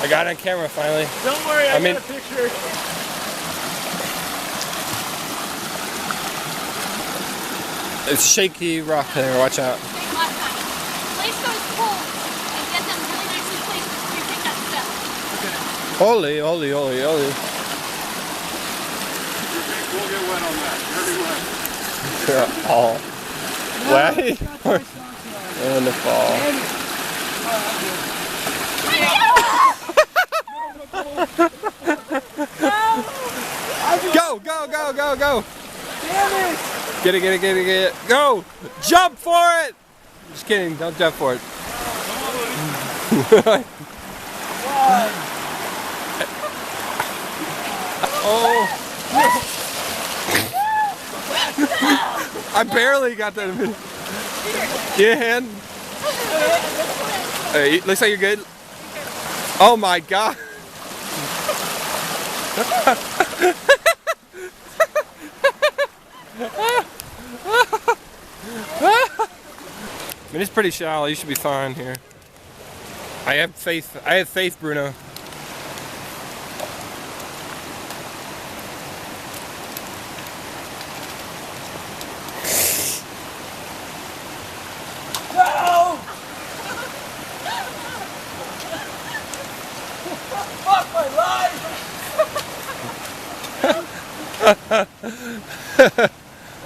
I got it on camera finally. Don't worry, I got a picture. It's shaky rock there, watch out. Place those poles and get them really nicely placed before you take that step. Holy, holy, holy, holy. We'll get wet on that. All wet in the fall. Go, go, go, go, go. Damn it! Get it, get it, get it, get it. Go! Jump for it! Just kidding, don't jump for it. Oh! I barely got that. Get a hand. Hey, looks like you're good. Oh my god. I mean, it's pretty shallow. You should be fine here. I have faith. I have faith, Bruno. No! Fuck my life!